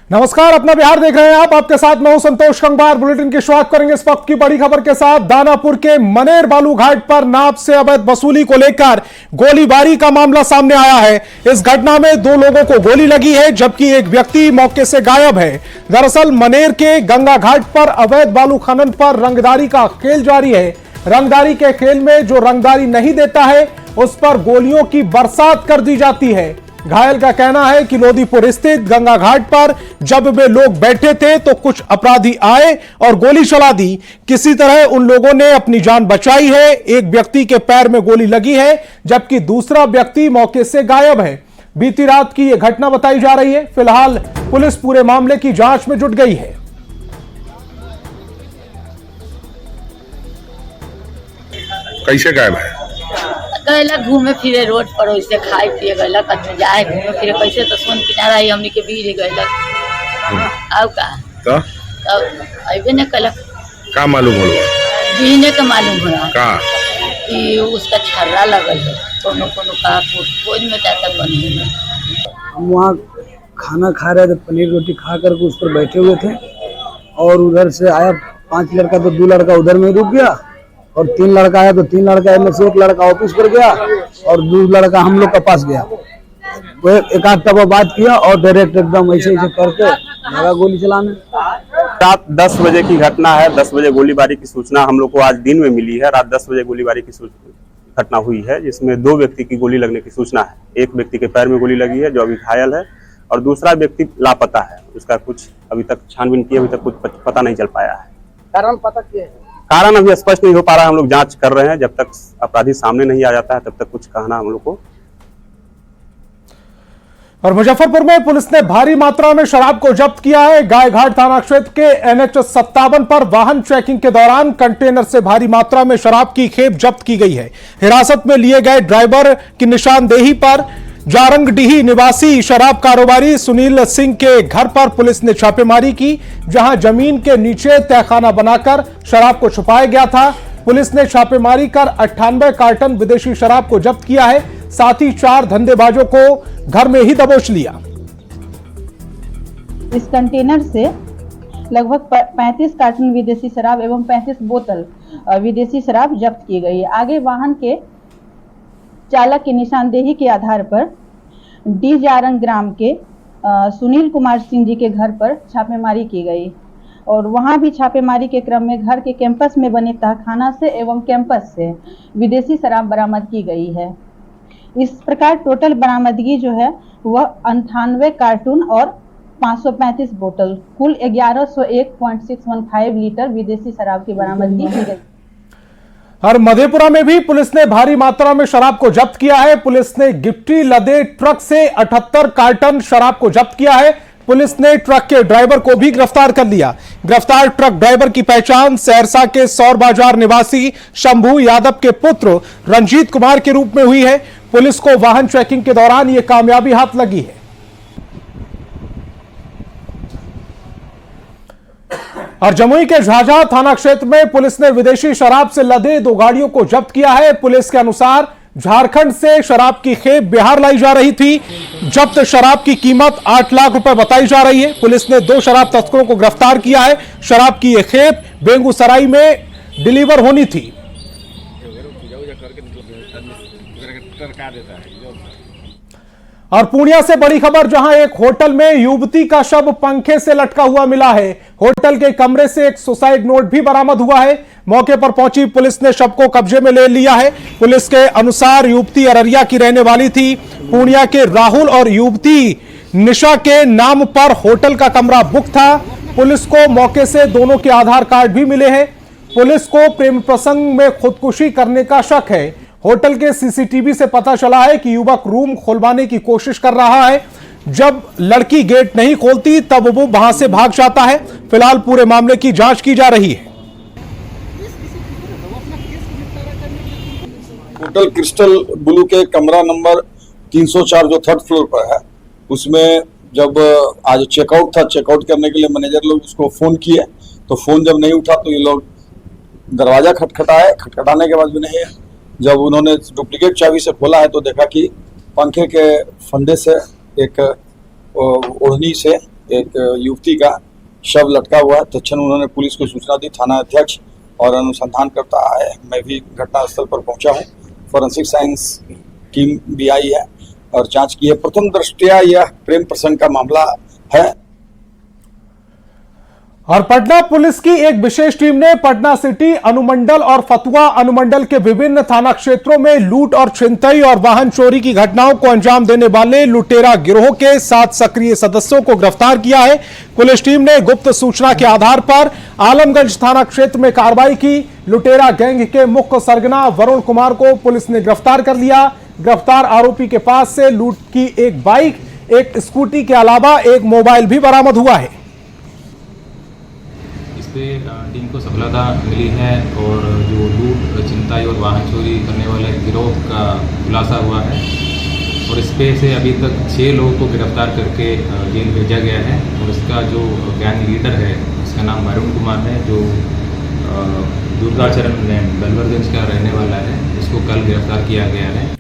नमस्कार, अपना बिहार देख रहे हैं आप। आपके साथ मैं हूं संतोष कंबार। बुलेटिन की शुरुआत करेंगे इस वक्त की बड़ी खबर के साथ। दानापुर के मनेर बालू घाट पर नाव से अवैध वसूली को लेकर गोलीबारी का मामला सामने आया है। इस घटना में 2 लोगों को गोली लगी है, जबकि एक व्यक्ति मौके से गायब है। दरअसल मनेर के गंगा घाट पर अवैध बालू खनन पर रंगदारी का खेल जारी है। रंगदारी के खेल में जो रंगदारी नहीं देता है उस पर गोलियों की बरसात कर दी जाती है। घायल का कहना है कि लोदीपुर स्थित गंगा घाट पर जब वे लोग बैठे थे तो कुछ अपराधी आए और गोली चला दी। किसी तरह उन लोगों ने अपनी जान बचाई है। एक व्यक्ति के पैर में गोली लगी है, जबकि दूसरा व्यक्ति मौके से गायब है। बीती रात की यह घटना बताई जा रही है। फिलहाल पुलिस पूरे मामले की जांच में जुट गई है। कैसे गायब है? गैला घूमे फिरे रोड पर, वैसे खाए पिए गैला, कहीं जाए घूमे फिरे कैसे तो सोन किनारा ही हमनी के बीच गैला। अब का तो अबे ने कल का मालूम हो बीने के मालूम हो का कि उसका छर्रा लगल है कोनो कोनो का खोज में जाता बने में। हम वहाँ खाना खा रहे थे, पनीर रोटी खा करके उस पर बैठे हुए थे और उधर से आया 5 लड़का, तो 2 लड़का उधर में रुक गया और 3 लड़का आया तो 3 लड़का में से 1 लड़का ऑफिस पर गया और 2 लड़का हम लोग के पास गया। वो एक आध तब बात किया और डायरेक्ट एकदम ऐसे ऐसे करके लगा गोली चलाने। रात 10 बजे की घटना है। 10 बजे गोलीबारी की सूचना हम लोग को आज दिन में मिली है। रात 10 बजे गोलीबारी की घटना हुई है, जिसमें 2 व्यक्ति की गोली लगने की सूचना है। एक व्यक्ति के पैर में गोली लगी है जो अभी घायल है और दूसरा व्यक्ति लापता है। उसका कुछ अभी तक छानबीन की, अभी तक कुछ पता नहीं चल पाया है। कारण पता क्या है? कारण अभी स्पष्ट नहीं हो पा रहा है। हम लोग जांच कर रहे हैं। जब तक अपराधी सामने नहीं आ जाता है तब तक कुछ कहना हम लोग को। और मुजफ्फरपुर में पुलिस ने भारी मात्रा में शराब को जब्त किया है। गायघाट थाना क्षेत्र के NH 57 पर वाहन चेकिंग के दौरान कंटेनर से भारी मात्रा में शराब की खेप जब्त की गई है। हिरासत में लिए गए ड्राइवर की निशानदेही पर जारंगडीही निवासी शराब कारोबारी सुनील सिंह के घर पर पुलिस ने छापेमारी की, जहां जमीन के नीचे तहखाना बनाकर शराब को छुपाया गया था। पुलिस ने छापेमारी कर 98 कार्टन विदेशी शराब को जब्त किया है। साथ ही 4 धंधेबाजों को घर में ही दबोच लिया। इस कंटेनर से लगभग 35 कार्टन विदेशी शराब एवं 35 बोतल विदेशी शराब जब्त की गई है। आगे वाहन के चालक की निशानदेही के आधार पर डी जारंग ग्राम के सुनील कुमार सिंह जी के घर पर छापेमारी की गई और वहां भी छापेमारी के क्रम में घर के कैंपस में बने तहखाना से एवं कैंपस से विदेशी शराब बरामद की गई है। इस प्रकार टोटल बरामदगी जो है वह 98 कार्टून और 535 बोतल कुल 1101.615 लीटर विदेशी शराब की बरामदगी की गई। और मधेपुरा में भी पुलिस ने भारी मात्रा में शराब को जब्त किया है। पुलिस ने गिट्टी लदे ट्रक से 78 कार्टन शराब को जब्त किया है। पुलिस ने ट्रक के ड्राइवर को भी गिरफ्तार कर लिया। गिरफ्तार ट्रक ड्राइवर की पहचान सहरसा के सौर बाजार निवासी शंभू यादव के पुत्र रंजीत कुमार के रूप में हुई है। पुलिस को वाहन चेकिंग के दौरान यह कामयाबी हाथ लगी है। और जमुई के झाझा थाना क्षेत्र में पुलिस ने विदेशी शराब से लदे 2 गाड़ियों को जब्त किया है। पुलिस के अनुसार झारखंड से शराब की खेप बिहार लाई जा रही थी। जब्त शराब की कीमत 8 लाख रुपए बताई जा रही है। पुलिस ने 2 शराब तस्करों को गिरफ्तार किया है। शराब की यह खेप बेगूसराय में डिलीवर होनी थी। और पूर्णिया से बड़ी खबर, जहां एक होटल में युवती का शव पंखे से लटका हुआ मिला है। होटल के कमरे से एक सुसाइड नोट भी बरामद हुआ है। मौके पर पहुंची पुलिस ने शव को कब्जे में ले लिया है। पुलिस के अनुसार युवती अररिया की रहने वाली थी। पूर्णिया के राहुल और युवती निशा के नाम पर होटल का कमरा बुक था। पुलिस को मौके से दोनों के आधार कार्ड भी मिले हैं। पुलिस को प्रेम प्रसंग में खुदकुशी करने का शक है। होटल के सीसीटीवी से पता चला है कि युवक रूम खुलवाने की कोशिश कर रहा है। जब लड़की गेट नहीं खोलती तब वो वहां से भाग जाता है। फिलहाल पूरे मामले की जांच की जा रही है। होटल क्रिस्टल ब्लू के कमरा नंबर 304 जो 3rd फ्लोर पर है, उसमें जब आज चेकआउट था, चेकआउट करने के लिए मैनेजर लोग उसको फोन किए तो फोन जब नहीं उठा तो ये लोग दरवाजा खटखटाए। खटखटाने के बाद भी नहीं है। जब उन्होंने डुप्लीकेट चाबी से खोला है तो देखा कि पंखे के फंदे से एक ओढ़नी से एक युवती का शव लटका हुआ है। तत्क्षण उन्होंने पुलिस को सूचना दी। थाना अध्यक्ष और अनुसंधान करता है, मैं भी घटनास्थल पर पहुंचा हूं। फॉरेंसिक साइंस टीम भी आई है और जांच की है। प्रथम दृष्टया यह प्रेम प्रसंग का मामला है। और पटना पुलिस की एक विशेष टीम ने पटना सिटी अनुमंडल और फतुहा अनुमंडल के विभिन्न थाना क्षेत्रों में लूट और छिनतई और वाहन चोरी की घटनाओं को अंजाम देने वाले लुटेरा गिरोह के 7 सक्रिय सदस्यों को गिरफ्तार किया है। पुलिस टीम ने गुप्त सूचना के आधार पर आलमगंज थाना क्षेत्र में कार्रवाई की। लुटेरा गैंग के मुख्य सरगना वरुण कुमार को पुलिस ने गिरफ्तार कर लिया। गिरफ्तार आरोपी के पास से लूट की एक बाइक, एक स्कूटी के अलावा एक मोबाइल भी बरामद हुआ है। पे टीम को सफलता मिली है और जो लूट छिनताई और वाहन चोरी करने वाले गिरोह का खुलासा हुआ है और इस पे से अभी तक 6 लोगों को गिरफ्तार करके जेल भेजा गया है। और इसका जो गैंग लीडर है उसका नाम वरुण कुमार है, जो दुर्गाचरण बलवरगंज का रहने वाला है। उसको कल गिरफ्तार किया गया है।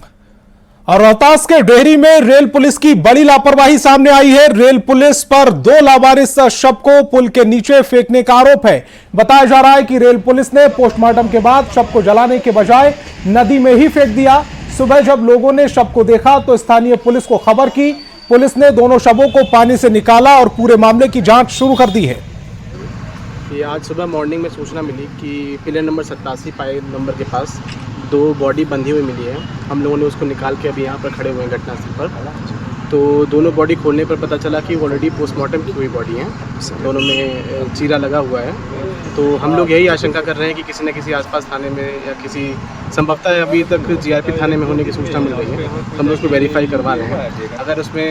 और रोहतास के डेहरी में रेल पुलिस की बड़ी लापरवाही सामने आई है। रेल पुलिस पर 2 लावारिस शव को पुल के नीचे फेंकने का आरोप है। बताया जा रहा है कि रेल पुलिस ने पोस्टमार्टम के बाद शव को जलाने के बजाय नदी में ही फेंक दिया। सुबह जब लोगों ने शव को देखा तो स्थानीय पुलिस को खबर की। पुलिस ने दोनों शवों को पानी से निकाला और पूरे मामले की जांच शुरू कर दी है। ये आज सुबह मॉर्निंग में सूचना मिली कि पिलर नंबर 87 पाए नंबर के पास 2 बॉडी बंधी हुई मिली है। हम लोगों ने उसको निकाल के अभी यहाँ पर खड़े हुए हैं घटनास्थल पर। तो दोनों बॉडी खोलने पर पता चला कि ऑलरेडी पोस्टमार्टम की हुई बॉडी हैं, दोनों में चीरा लगा हुआ है। तो हम लोग यही आशंका कर रहे हैं कि किसी न किसी आसपास थाने में या किसी संभवतः अभी तक जीआरपी थाने में होने की सूचना मिल रही है। तो हम लोग उसको वेरीफाई करवा रहे हैं। अगर उसमें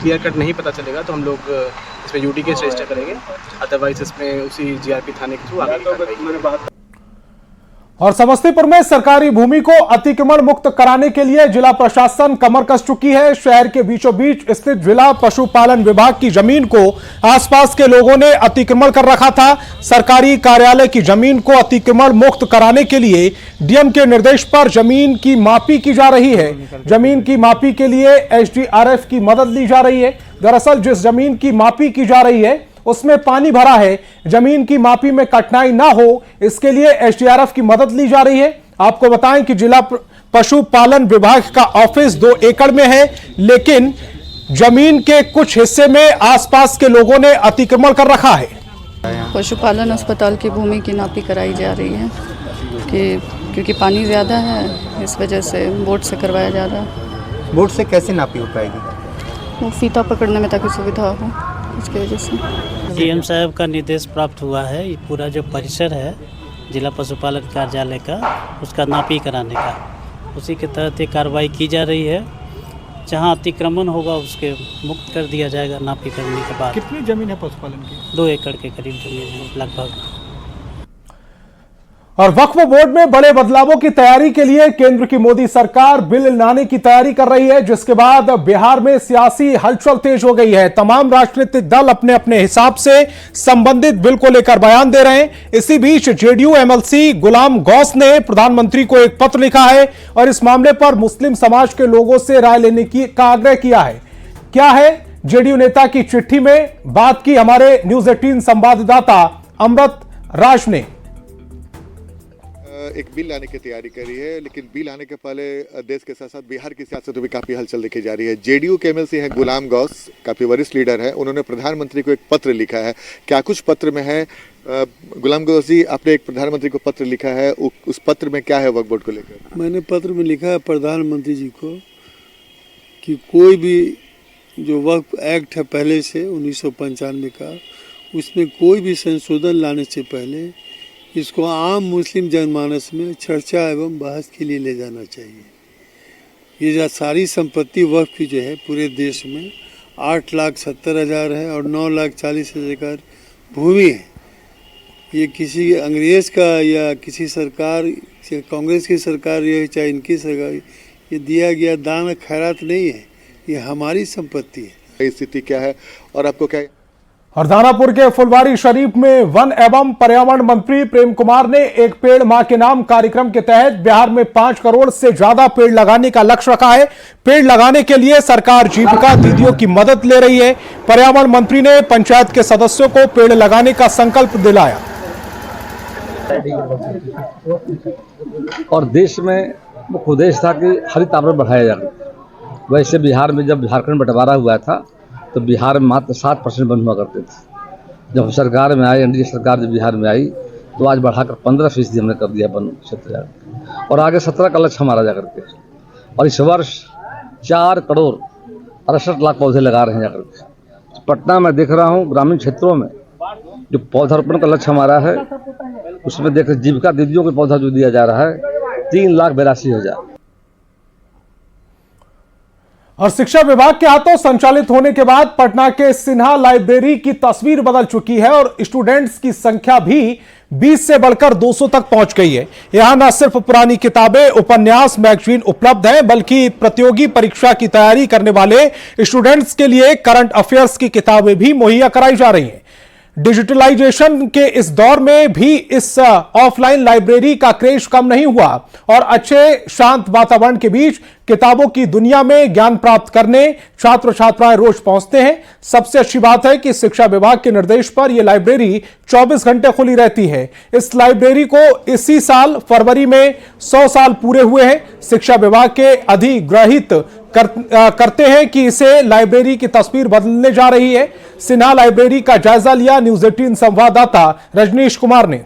क्लियर कट नहीं पता चलेगा तो हम लोग इसमें यूटी केस रजिस्टर करेंगे, अदरवाइज इसमें उसी जीआरपी थाने के थ्रू आगे की कार्रवाई। और समस्तीपुर में सरकारी भूमि को अतिक्रमण मुक्त कराने के लिए जिला प्रशासन कमर कस चुकी है। शहर के बीचों बीच स्थित जिला पशुपालन विभाग की जमीन को आसपास के लोगों ने अतिक्रमण कर रखा था। सरकारी कार्यालय की जमीन को अतिक्रमण मुक्त कराने के लिए डीएम के निर्देश पर जमीन की मापी की जा रही है। जमीन की मापी के लिए एसडीआरएफ की मदद ली जा रही है। दरअसल जिस जमीन की मापी की जा रही है उसमें पानी भरा है। जमीन की मापी में कठिनाई ना हो इसके लिए एसडीआरएफ की मदद ली जा रही है। आपको बताएं कि जिला पशुपालन विभाग का ऑफिस 2 एकड़ में है, लेकिन जमीन के कुछ हिस्से में आसपास के लोगों ने अतिक्रमण कर रखा है। पशुपालन अस्पताल की भूमि की नापी कराई जा रही है क्योंकि पानी ज़्यादा है, इस वजह से बोट से करवाया जा रहा है। बोट से कैसे नापी हो पाएगी? वो फीता पकड़ने में ताकि सुविधा हो, इसकी वजह से डीएम साहब का निर्देश प्राप्त हुआ है। ये पूरा जो परिसर है जिला पशुपालन कार्यालय का, उसका नापी कराने का, उसी के तहत ये कार्रवाई की जा रही है। जहां अतिक्रमण होगा उसके मुक्त कर दिया जाएगा नापी करने के बाद। कितनी जमीन है पशुपालन की? 2 एकड़ के करीब जमीन है लगभग। और वक्फ बोर्ड में बड़े बदलावों की तैयारी के लिए केंद्र की मोदी सरकार बिल लाने की तैयारी कर रही है, जिसके बाद बिहार में सियासी हलचल तेज हो गई है। तमाम राजनीतिक दल अपने अपने हिसाब से संबंधित बिल को लेकर बयान दे रहे हैं। इसी बीच जेडीयू एमएलसी गुलाम गौस ने प्रधानमंत्री को एक पत्र लिखा है और इस मामले पर मुस्लिम समाज के लोगों से राय लेने का आग्रह किया है। क्या है जेडीयू नेता की चिट्ठी में, बात की हमारे न्यूज 18 संवाददाता अमृत राज ने। एक बिल लाने की तैयारी करी है, लेकिन बिल आने के पहले देश के साथ साथ बिहार की सियासत में भी काफ़ी हलचल देखी जा रही है। जेडीयू के एमएलसी हैं गुलाम गौस, काफ़ी वरिष्ठ लीडर है। उन्होंने प्रधानमंत्री को एक पत्र लिखा है। क्या कुछ पत्र में है? गुलाम गौस जी, आपने एक प्रधानमंत्री को पत्र लिखा है, उस पत्र में क्या है वक्फ बोर्ड को लेकर? मैंने पत्र में लिखा है प्रधानमंत्री जी को कि कोई भी जो वक्फ एक्ट है पहले से 1995 का, उसमें कोई भी संशोधन लाने से पहले इसको आम मुस्लिम जनमानस में चर्चा एवं बहस के लिए ले जाना चाहिए। ये जो सारी संपत्ति वक्फ की जो है पूरे देश में 8,70,000 है और 9,40,000 एकड़ भूमि है। ये किसी अंग्रेज़ का या किसी सरकार, कांग्रेस की सरकार या चाहे इनकी सरकार, ये दिया गया दान खैरात नहीं है, ये हमारी संपत्ति है। स्थिति क्या है और आपको क्या? और दानापुर के फुलवारी शरीफ में वन एवं पर्यावरण मंत्री प्रेम कुमार ने एक पेड़ मां के नाम कार्यक्रम के तहत बिहार में 5 करोड़ से ज्यादा पेड़ लगाने का लक्ष्य रखा है। पेड़ लगाने के लिए सरकार जीविका दीदियों की मदद ले रही है। पर्यावरण मंत्री ने पंचायत के सदस्यों को पेड़ लगाने का संकल्प दिलाया। और देश में मुख्य उद्देश्य था कि हरित आवरण बढ़ाया जाए। वैसे बिहार में जब झारखंड बंटवारा हुआ था तो बिहार में मात्र 7% वन हुआ करते थे। जब सरकार में आई, एनडीए सरकार जब बिहार में आई तो आज बढ़ाकर 15% हमने कर दिया वन क्षेत्र, और आगे 17 का लक्ष्य हमारा जाकर के। और इस वर्ष 4 करोड़ 68 लाख पौधे लगा रहे हैं जाकर के। पटना में देख रहा हूँ ग्रामीण क्षेत्रों में जो पौधारोपण का लक्ष्य हमारा है उसमें देख जीविका दीदियों को पौधा जो दिया जा रहा है 3,82,000। और शिक्षा विभाग के हाथों संचालित होने के बाद पटना के सिन्हा लाइब्रेरी की तस्वीर बदल चुकी है और स्टूडेंट्स की संख्या भी 20 से बढ़कर 200 तक पहुंच गई है। यहां न सिर्फ पुरानी किताबें, उपन्यास, मैगजीन उपलब्ध हैं, बल्कि प्रतियोगी परीक्षा की तैयारी करने वाले स्टूडेंट्स के लिए करंट अफेयर्स की किताबें भी मुहैया कराई जा रही हैं। डिजिटलाइजेशन के इस दौर में भी इस ऑफलाइन लाइब्रेरी का क्रेज कम नहीं हुआ और अच्छे शांत वातावरण के बीच किताबों की दुनिया में ज्ञान प्राप्त करने छात्र छात्राएं रोज पहुंचते हैं। सबसे अच्छी बात है कि शिक्षा विभाग के निर्देश पर यह लाइब्रेरी 24 घंटे खुली रहती है। इस लाइब्रेरी को इसी साल फरवरी में 100 साल पूरे हुए हैं। शिक्षा विभाग के अधिग्रहित करते हैं कि इसे लाइब्रेरी की तस्वीर बदलने जा रही है। सिन्हा लाइब्रेरी का जायजा लिया न्यूज 18 संवाददाता रजनीश कुमार ने।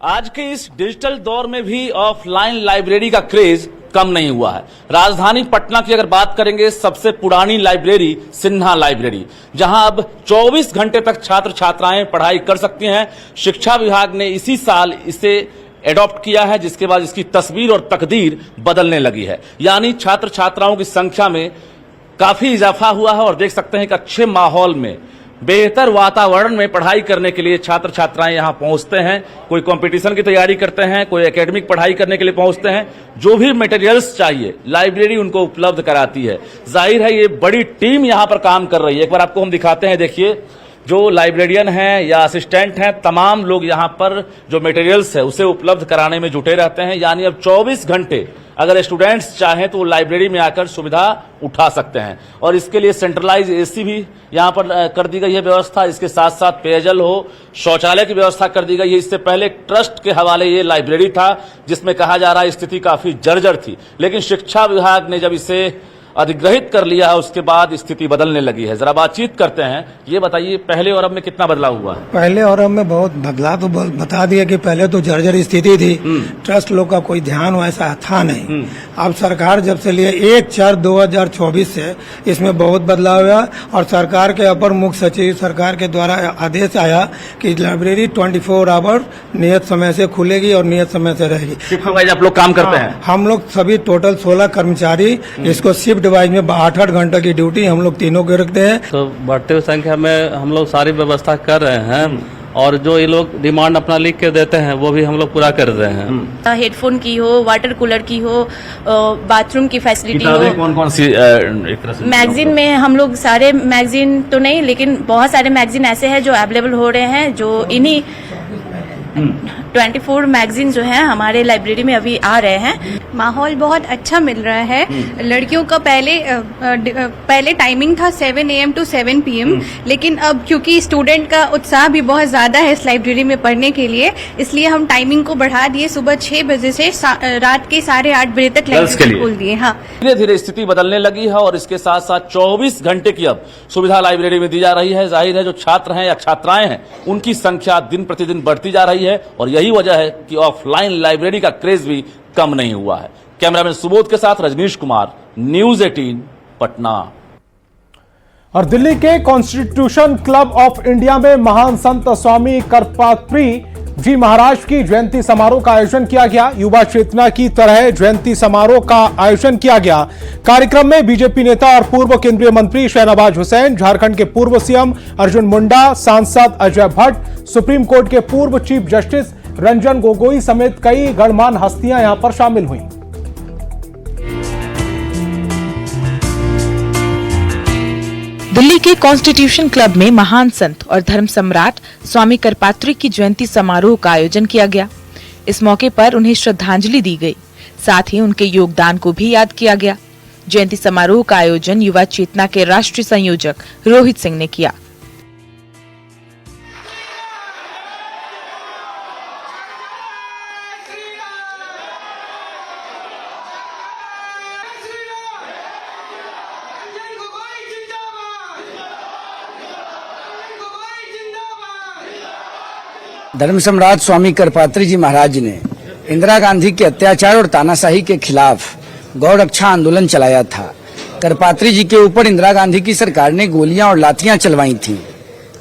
आज के इस डिजिटल दौर में भी ऑफलाइन लाइब्रेरी का क्रेज कम नहीं हुआ है। राजधानी पटना की अगर बात करेंगे, सबसे पुरानी लाइब्रेरी सिन्हा लाइब्रेरी, जहां अब 24 घंटे तक छात्र छात्राएं पढ़ाई कर सकती हैं। शिक्षा विभाग ने इसी साल इसे एडॉप्ट किया है, जिसके बाद इसकी तस्वीर और तकदीर बदलने लगी है। यानी छात्र छात्राओं की संख्या में काफी इजाफा हुआ है और देख सकते हैं कि अच्छे माहौल में, बेहतर वातावरण में पढ़ाई करने के लिए छात्र छात्राएं यहां पहुंचते हैं। कोई कंपटीशन की तैयारी करते हैं, कोई एकेडमिक पढ़ाई करने के लिए पहुंचते हैं। जो भी मटेरियल्स चाहिए लाइब्रेरी उनको उपलब्ध कराती है। जाहिर है ये बड़ी टीम यहां पर काम कर रही है। एक बार आपको हम दिखाते हैं, देखिए जो लाइब्रेरियन हैं या असिस्टेंट हैं, तमाम लोग यहां पर जो मटेरियल्स है उसे उपलब्ध कराने में जुटे रहते हैं। यानी अब 24 घंटे अगर स्टूडेंट्स चाहें तो वो लाइब्रेरी में आकर सुविधा उठा सकते हैं। और इसके लिए सेंट्रलाइज एसी भी यहां पर कर दी गई है व्यवस्था। इसके साथ साथ पेयजल हो, शौचालय की व्यवस्था कर दी गई है। इससे पहले ट्रस्ट के हवाले ये लाइब्रेरी था जिसमें कहा जा रहा है स्थिति काफी जर्जर थी, लेकिन शिक्षा विभाग ने जब इसे अधिग्रहित कर लिया है उसके बाद स्थिति बदलने लगी है। जरा बातचीत करते हैं। ये बताइए पहले और अब में कितना बदलाव हुआ है? पहले और अब में बहुत बदलाव तो बता दिया कि पहले तो जर्जर स्थिति थी, ट्रस्ट लोग का कोई ध्यान वैसा था नहीं। अब सरकार जब से लिए 1/4/2024 से इसमें बहुत बदलाव हुआ और सरकार के अपर मुख्य सचिव सरकार के द्वारा आदेश आया कि लाइब्रेरी 24 आवर नियत समय से खुलेगी और नियत समय से रहेगी। शिफ्ट वाइज आप लोग काम करते हैं? हम लोग सभी टोटल 16 कर्मचारी इसको शिफ्ट वाइज में 8-8 घंटे की ड्यूटी हम लोग तीनों के रखते हैं। तो बढ़ते हुए संख्या में हम लोग सारी व्यवस्था कर रहे हैं और जो ये लोग डिमांड अपना लिख के देते हैं वो भी हम लोग पूरा कर रहे हैं। हेडफोन की हो, वाटर कूलर की हो, बाथरूम की फैसिलिटी हो। कौन कौन सी एक तरह से? मैगजीन में हम लोग सारे मैगजीन तो नहीं, लेकिन बहुत सारे मैगजीन ऐसे हैं जो अवेलेबल हो रहे हैं, जो इन्हीं 24 मैगजीन जो है हमारे लाइब्रेरी में अभी आ रहे हैं। माहौल बहुत अच्छा मिल रहा है। लड़कियों का पहले टाइमिंग था 7 AM to 7 PM, लेकिन अब क्योंकि स्टूडेंट का उत्साह भी बहुत ज्यादा है इस लाइब्रेरी में पढ़ने के लिए, इसलिए हम टाइमिंग को बढ़ा दिए। सुबह 6 बजे से रात के 8:30 बजे तक लाइब्रेरी खोल दिए। हाँ, धीरे धीरे स्थिति बदलने लगी है और इसके साथ साथ 24 घंटे की अब सुविधा लाइब्रेरी में दी जा रही है। जाहिर है जो छात्र हैं या छात्राएं हैं उनकी संख्या दिन प्रतिदिन बढ़ती जा रही है और यही वजह है कि ऑफलाइन लाइब्रेरी का क्रेज भी कम नहीं हुआ है। कैमरामैन सुबोध के साथ रजनीश कुमार, न्यूज 18 पटना। और दिल्ली के कॉन्स्टिट्यूशन क्लब ऑफ इंडिया में महान संत स्वामी करपात्री जी महाराज की जयंती समारोह का आयोजन किया गया। युवा चेतना की तरह जयंती समारोह का आयोजन किया गया। कार्यक्रम में बीजेपी नेता और पूर्व केंद्रीय मंत्री शहनवाज हुसैन, झारखंड के पूर्व सीएम अर्जुन मुंडा, सांसद अजय भट्ट, सुप्रीम कोर्ट के पूर्व चीफ जस्टिस रंजन गोगोई समेत कई गणमान्य हस्तियां यहां पर शामिल हुई। दिल्ली के कॉन्स्टिट्यूशन क्लब में महान संत और धर्म सम्राट स्वामी करपात्री की जयंती समारोह का आयोजन किया गया। इस मौके पर उन्हें श्रद्धांजलि दी गई, साथ ही उनके योगदान को भी याद किया गया। जयंती समारोह का आयोजन युवा चेतना के राष्ट्रीय संयोजक रोहित सिंह ने किया। धर्म सम्राट स्वामी करपात्री जी महाराज ने इंदिरा गांधी के अत्याचार और तानाशाही के खिलाफ गौ रक्षा आंदोलन चलाया था। करपात्री जी के ऊपर इंदिरा गांधी की सरकार ने गोलियां और लाठियां चलवाई थी।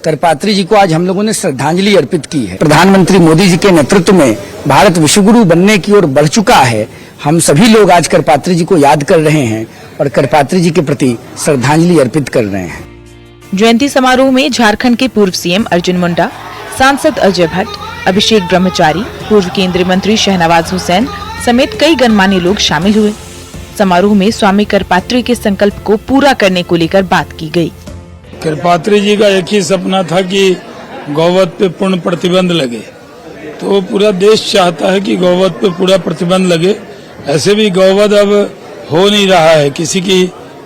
करपात्री जी को आज हम लोगों ने श्रद्धांजलि अर्पित की है। प्रधानमंत्री मोदी जी के नेतृत्व में भारत विश्वगुरु बनने की ओर बढ़ चुका है। हम सभी लोग आज करपात्री जी को याद कर रहे हैं और करपात्री जी के प्रति श्रद्धांजलि अर्पित कर रहे हैं। जयंती समारोह में झारखंड के पूर्व सीएम अर्जुन मुंडा, सांसद अजय भट्ट, अभिषेक ब्रह्मचारी, पूर्व केंद्रीय मंत्री शहनवाज हुसैन समेत कई गणमान्य लोग शामिल हुए। समारोह में स्वामी करपात्री के संकल्प को पूरा करने को लेकर बात की गई। करपात्री जी का एक ही सपना था कि गौवध पे पूर्ण प्रतिबंध लगे, तो पूरा देश चाहता है कि गौवध पे पूरा प्रतिबंध लगे। ऐसे भी गौवध अब हो नहीं रहा है, किसी की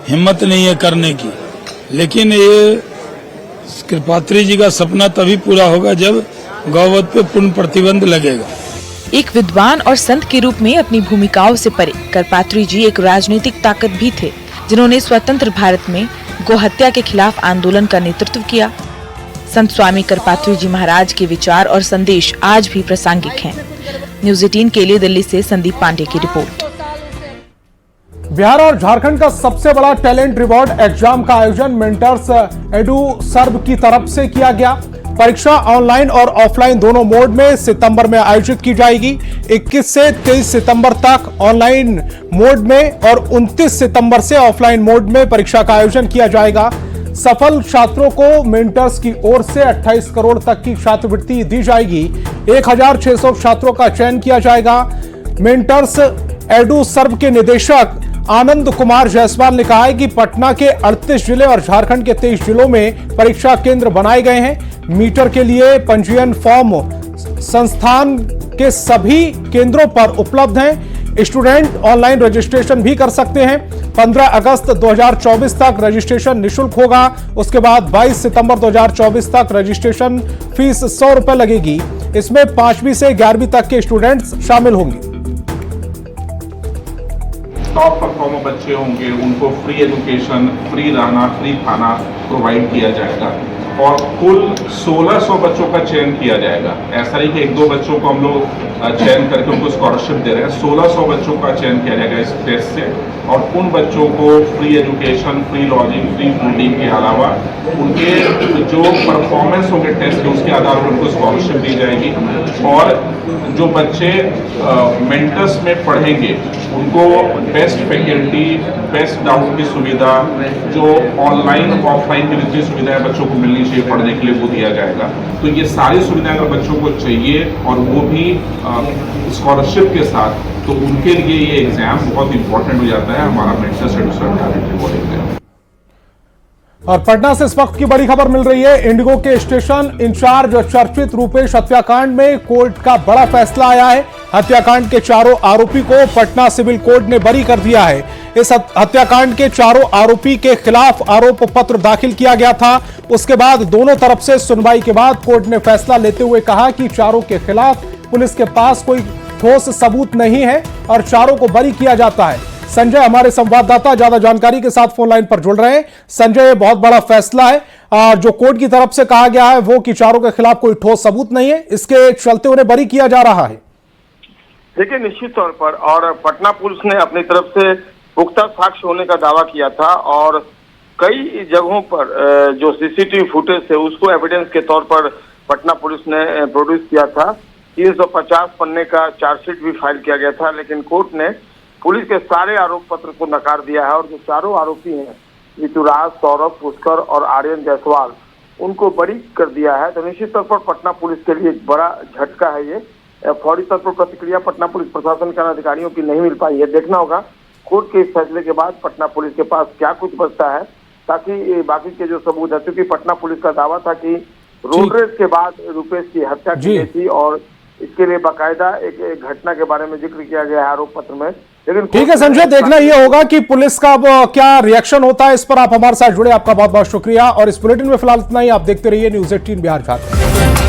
हिम्मत नहीं है करने की, लेकिन ये करपात्री जी का सपना तभी पूरा होगा जब गौवध पे पूर्ण प्रतिबंध लगेगा। एक विद्वान और संत के रूप में अपनी भूमिकाओं से परे करपात्री जी एक राजनीतिक ताकत भी थे, जिन्होंने स्वतंत्र भारत में गोहत्या के खिलाफ आंदोलन का नेतृत्व किया। संत स्वामी करपात्री जी महाराज के विचार और संदेश आज भी प्रासंगिक हैं। न्यूज़ 18 के लिए दिल्ली से संदीप पांडे की रिपोर्ट। बिहार और झारखंड का सबसे बड़ा टैलेंट रिवॉर्ड एग्जाम का आयोजन मेंटर्स एडू सर्व की तरफ से किया गया। परीक्षा ऑनलाइन और ऑफलाइन दोनों मोड में सितंबर में आयोजित की जाएगी। 21 से 23 सितंबर तक ऑनलाइन मोड में और 29 सितंबर से ऑफलाइन मोड में परीक्षा का आयोजन किया जाएगा। सफल छात्रों को मेंटर्स की ओर से 28 करोड़ तक की छात्रवृत्ति दी जाएगी। 1600 छात्रों का चयन किया जाएगा। मेंटर्स एडू सर्व के निदेशक आनंद कुमार जायसवाल ने कहा है कि पटना के 38 जिले और झारखंड के 23 जिलों में परीक्षा केंद्र बनाए गए हैं। मीटर के लिए पंजीयन फॉर्म संस्थान के सभी केंद्रों पर उपलब्ध हैं। स्टूडेंट ऑनलाइन रजिस्ट्रेशन भी कर सकते हैं। 15 अगस्त 2024 तक रजिस्ट्रेशन निःशुल्क होगा। उसके बाद 22 सितंबर 2024 तक रजिस्ट्रेशन फीस 100 रुपए लगेगी। इसमें 5वीं से 11वीं तक के स्टूडेंट्स शामिल होंगे। टॉप परफॉर्मर बच्चे होंगे, उनको फ्री एजुकेशन, फ्री रहना, फ्री खाना प्रोवाइड किया जाएगा और कुल 1600 बच्चों का चयन किया जाएगा। ऐसा नहीं कि 1-2 बच्चों को हम लोग चयन करके उनको स्कॉलरशिप दे रहे हैं। 1600 बच्चों का चयन किया जाएगा इस टेस्ट से और उन बच्चों को free education, free lodging, free fooding के अलावा उनके जो परफॉर्मेंस होंगे टेस्ट के उसके आधार पर उनको स्कॉलरशिप दी जाएगी। और जो बच्चे मेंटर्स में पढ़ेंगे उनको बेस्ट फैकल्टी, बेस्ट डाउट की सुविधा, जो ऑनलाइन ऑफलाइन की जितनी सुविधाएं बच्चों को मिलनी चाहिए पढ़ने के लिए वो दिया जाएगा। तो ये सारी सुविधाएं अगर बच्चों को चाहिए और वो भी स्कॉलरशिप के साथ, तो उनके लिए ये एग्जाम बहुत इंपॉर्टेंट हो जाता है। हमारा मेंटर्स एडू सर्व टैलेंट रिवॉर्ड एग्जाम। और पटना से इस वक्त की बड़ी खबर मिल रही है। इंडिगो के स्टेशन इंचार्ज चर्चित रूपेश हत्याकांड में कोर्ट का बड़ा फैसला आया है। हत्याकांड के चारों आरोपी को पटना सिविल कोर्ट ने बरी कर दिया है। इस हत्याकांड के चारों आरोपी के खिलाफ आरोप पत्र दाखिल किया गया था। उसके बाद दोनों तरफ से सुनवाई के बाद कोर्ट ने फैसला लेते हुए कहा कि चारों के खिलाफ पुलिस के पास कोई ठोस सबूत नहीं है और चारों को बरी किया जाता है। संजय हमारे संवाददाता ज्यादा जानकारी के साथ फोन लाइन पर जुड़ रहे हैं। संजय, बहुत बड़ा फैसला है जो कोर्ट की तरफ से कहा गया है वो कि चारों के खिलाफ कोई ठोस सबूत नहीं है, इसके चलते उन्हें बरी किया जा रहा है। देखिए, निश्चित तौर पर और पटना पुलिस ने अपनी तरफ से पुख्ता साक्ष्य होने का दावा किया था और कई जगहों पर जो सीसीटीवी फुटेज है उसको एविडेंस के तौर पर पटना पुलिस ने प्रोड्यूस किया था। 350 पन्ने का चार्जशीट भी फाइल किया गया था, लेकिन कोर्ट ने पुलिस के सारे आरोप पत्र को नकार दिया है और जो चारों आरोपी हैं ऋतुराज, सौरभ, पुष्कर और आर्यन जायसवाल, उनको बरी कर दिया है। तो निश्चित तौर पर पटना पुलिस के लिए एक बड़ा झटका है ये। फौरी तौर पर प्रतिक्रिया पटना पुलिस प्रशासन के अधिकारियों की नहीं मिल पाई है। देखना होगा कोर्ट के इस फैसले के बाद पटना पुलिस के पास क्या कुछ बचता है ताकि बाकी के जो सबूत है, क्योंकि पटना पुलिस का दावा था कि रोड रेस के बाद रुपेश की हत्या की गई थी और इसके लिए बाकायदा एक घटना के बारे में जिक्र किया गया है आरोप पत्र में। लेकिन ठीक है संजय, देखना ये होगा कि पुलिस का अब क्या रिएक्शन होता है इस पर। आप हमारे साथ जुड़े, आपका बहुत बहुत शुक्रिया। और इस बुलेटिन में फिलहाल इतना ही। आप देखते रहिए न्यूज़ 18 बिहार झारखंड।